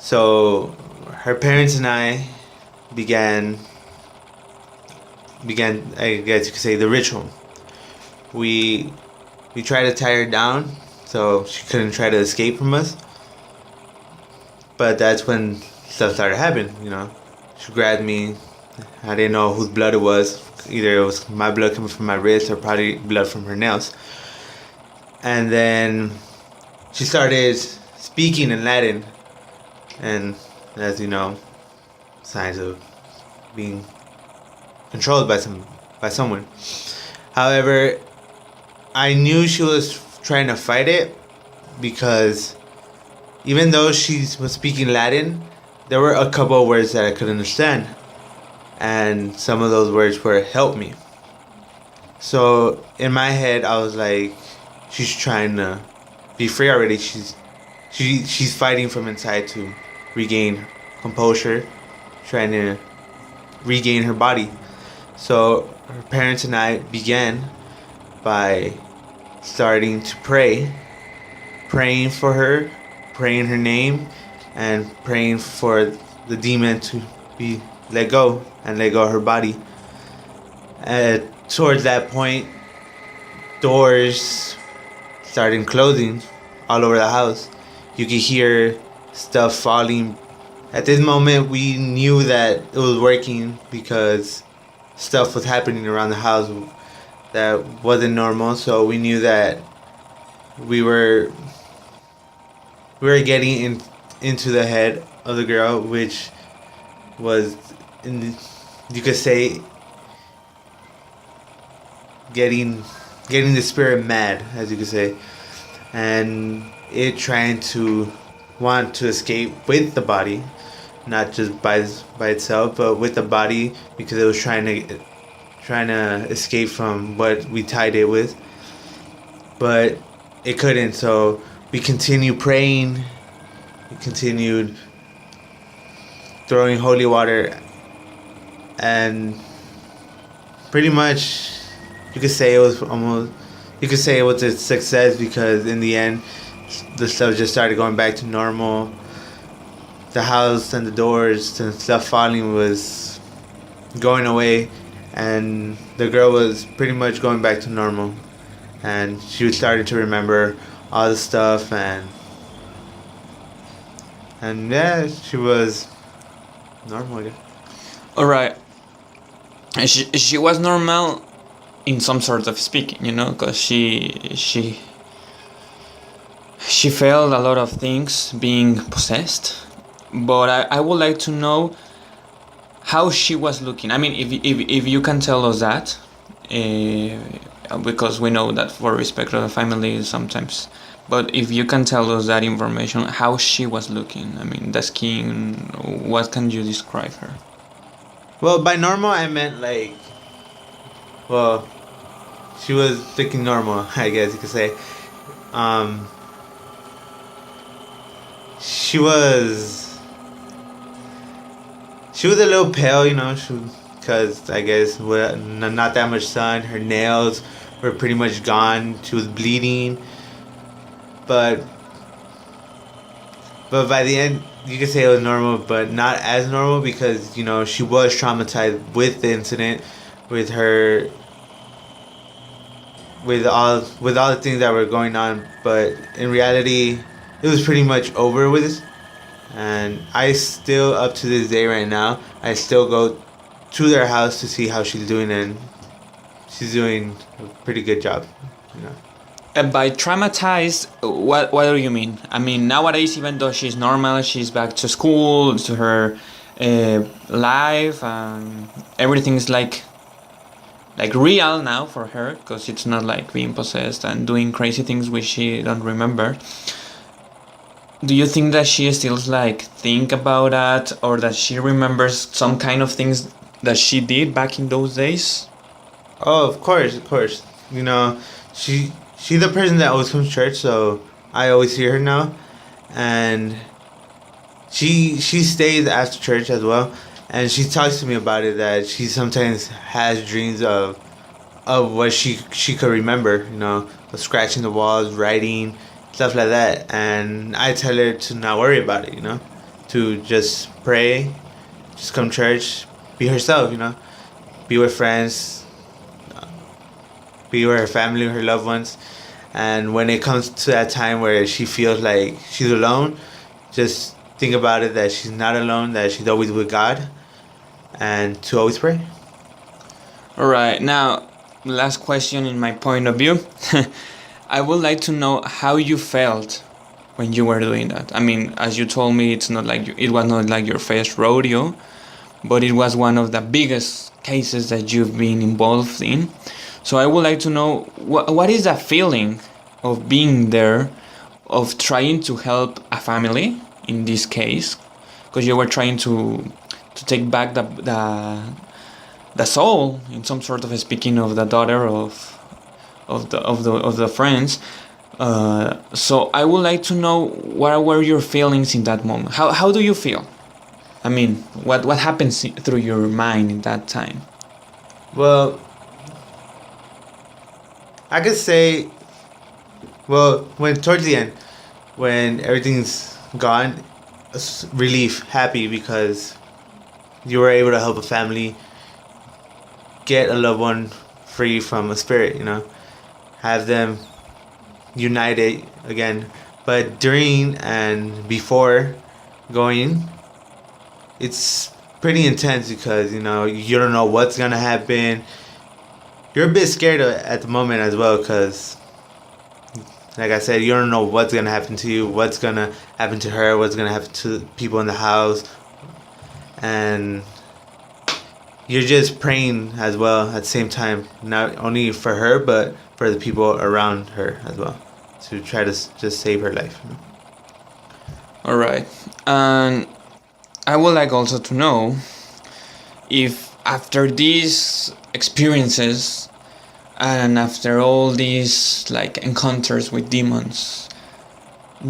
So her parents and I began, I guess you could say, the ritual. We tried to tie her down so she couldn't try to escape from us. But that's when stuff started happening, She grabbed me. I didn't know whose blood it was. Either it was my blood coming from my wrist or probably blood from her nails. And then she started speaking in Latin. And as you know, signs of being controlled by someone. However, I knew she was trying to fight it because even though she was speaking Latin, there were a couple of words that I could understand. And some of those words were "help me." So in my head, I was like, she's trying to be free already. She's fighting from inside to regain composure, trying to regain her body. So her parents and I began by starting to praying for her, praying her name, and praying for the demon to be let go of her body. Towards that point, doors started closing all over the house. You could hear stuff falling. At this moment, we knew that it was working because stuff was happening around the house that wasn't normal. So we knew that we were getting into the head of the girl, which was, you could say, getting the spirit mad, as you could say, and it trying to want to escape with the body, not just by itself, but with the body, because it was trying to escape from what we tied it with, but it couldn't. So we continued praying. We continued throwing holy water, and pretty much you could say it was a success, because in the end the stuff just started going back to normal. The house and the doors and stuff falling was going away, and the girl was pretty much going back to normal, and she was starting to remember all the stuff, and yeah, she was normal again. All right. She was normal in some sort of speaking, because she felt a lot of things being possessed. But I would like to know how she was looking. I mean, if you can tell us that, because we know that for respect of the family sometimes. But if you can tell us that information, how she was looking. I mean, the skin. What can you describe her? Well, by normal I meant like, well, she was looking normal, I guess you could say. She was a little pale, because I guess with not that much sun. Her nails were pretty much gone. She was bleeding, but by the end you could say it was normal, but not as normal, because she was traumatized with the incident, with her, with all the things that were going on. But in reality, it was pretty much over with. And I still, up to this day right now, I still go to their house to see how she's doing, and she's doing a pretty good job, By traumatized, what do you mean? I mean, nowadays, even though she's normal, she's back to school, to her life, and everything's like real now for her, because it's not like being possessed and doing crazy things which she don't remember. Do you think that she still think about that, or that she remembers some kind of things that she did back in those days? Oh, of course. She's the person that always comes to church, so I always hear her now, and she stays after church as well, and she talks to me about it, that she sometimes has dreams of what she could remember, of scratching the walls, writing, stuff like that. And I tell her to not worry about it, to just pray, just come to church, be herself, be with friends, be with her family, her loved ones. And when it comes to that time where she feels like she's alone, just think about it that she's not alone, that she's always with God, and to always pray. All right, now, last question in my point of view. I would like to know how you felt when you were doing that. I mean, as you told me, it was not like your first rodeo, but it was one of the biggest cases that you've been involved in. So I would like to know what is the feeling of being there, of trying to help a family in this case, because you were trying to take back the soul, in some sort of speaking, of the daughter of the friends. So I would like to know what were your feelings in that moment. How do you feel? I mean, what happens through your mind in that time? Well, I could say, when towards the end, when everything's gone, relief, happy, because you were able to help a family get a loved one free from a spirit, have them united again. But during and before going, it's pretty intense because, you don't know what's going to happen. You're a bit scared at the moment as well because, like I said, you don't know what's going to happen to you, what's going to happen to her, what's going to happen to people in the house. And you're just praying as well at the same time, not only for her, but for the people around her as well, to try to just save her life. All right. And I would like also to know if after these experiences and after all these encounters with demons,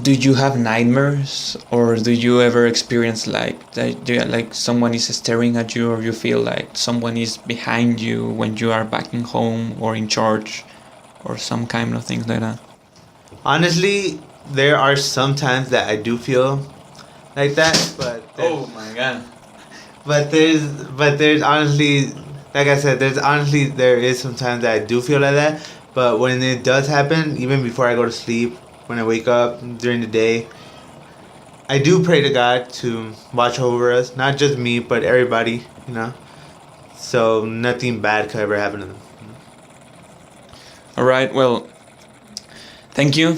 do you have nightmares, or do you ever experience that someone is staring at you, or you feel like someone is behind you when you are back in home or in church, or some kind of things like that? Honestly, there are some times that I do feel like that, but oh my god! But there's honestly, like I said, there is some times that I do feel like that. But when it does happen, even before I go to sleep, when I wake up during the day, I do pray to God to watch over us, not just me, but everybody, so nothing bad could ever happen to them. All right, well, thank you,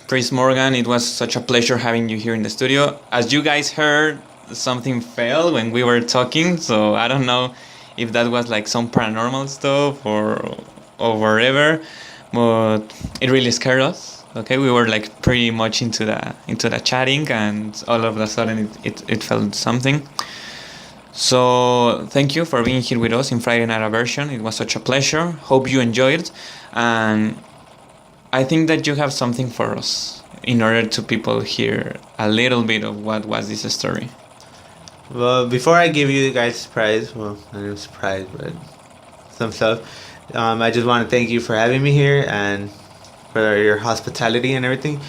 Priest Morgan. It was such a pleasure having you here in the studio. As you guys heard, something fell when we were talking, so I don't know if that was some paranormal stuff or whatever, but it really scared us. Okay, we were pretty much into the chatting, and all of a sudden it felt something. So thank you for being here with us in Friday Night Aversion. It was such a pleasure. Hope you enjoyed, and I think that you have something for us in order to people hear a little bit of what was this story. Well, before I give you guys a surprise, not a surprise, but some stuff, I just want to thank you for having me here and for your hospitality and everything.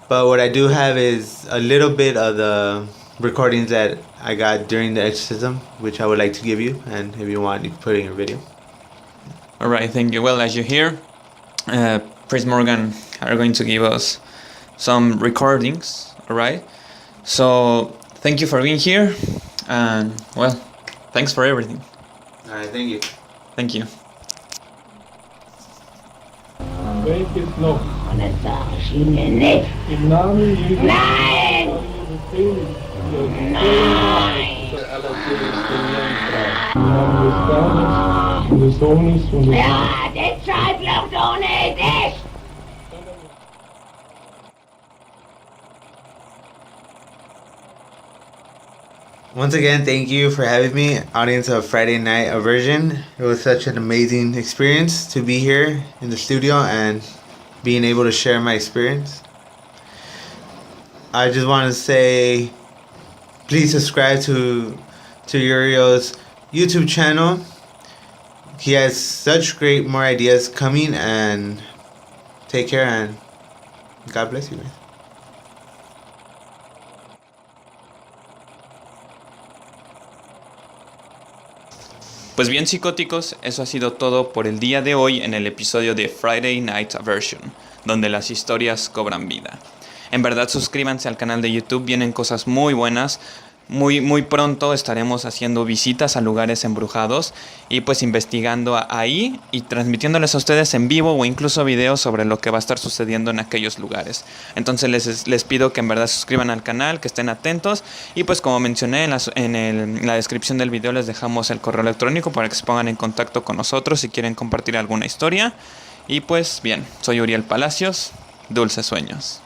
But what I do have is a little bit of the recordings that I got during the exorcism, which I would like to give you, and if you want, you can put it in your video. All right, thank you. Well, as you hear, Priest Morgan are going to give us some recordings, all right? So thank you for being here, and well, thanks for everything. All right, thank you. Thank you. Welches noch? Und das sag ich Ihnen nicht. Im Namen Jesu. Nein! Nein! Im Namen des Vaters und des Sohnes und des Ja, deshalb noch doch nicht! Once again, thank you for having me, audience of Friday Night Aversion. It was such an amazing experience to be here in the studio and being able to share my experience. I just want to say, please subscribe to Uriel's YouTube channel. He has such great more ideas coming, and take care, and God bless you guys. Pues bien, psicóticos, eso ha sido todo por el día de hoy en el episodio de Friday Night Aversion, donde las historias cobran vida. En verdad, suscríbanse al canal de YouTube, vienen cosas muy buenas. Muy pronto estaremos haciendo visitas a lugares embrujados y pues investigando ahí y transmitiéndoles a ustedes en vivo o incluso videos sobre lo que va a estar sucediendo en aquellos lugares. Entonces les pido que en verdad se suscriban al canal, que estén atentos y pues como mencioné en la descripción del video les dejamos el correo electrónico para que se pongan en contacto con nosotros si quieren compartir alguna historia. Y pues bien, soy Uriel Palacios, dulces sueños.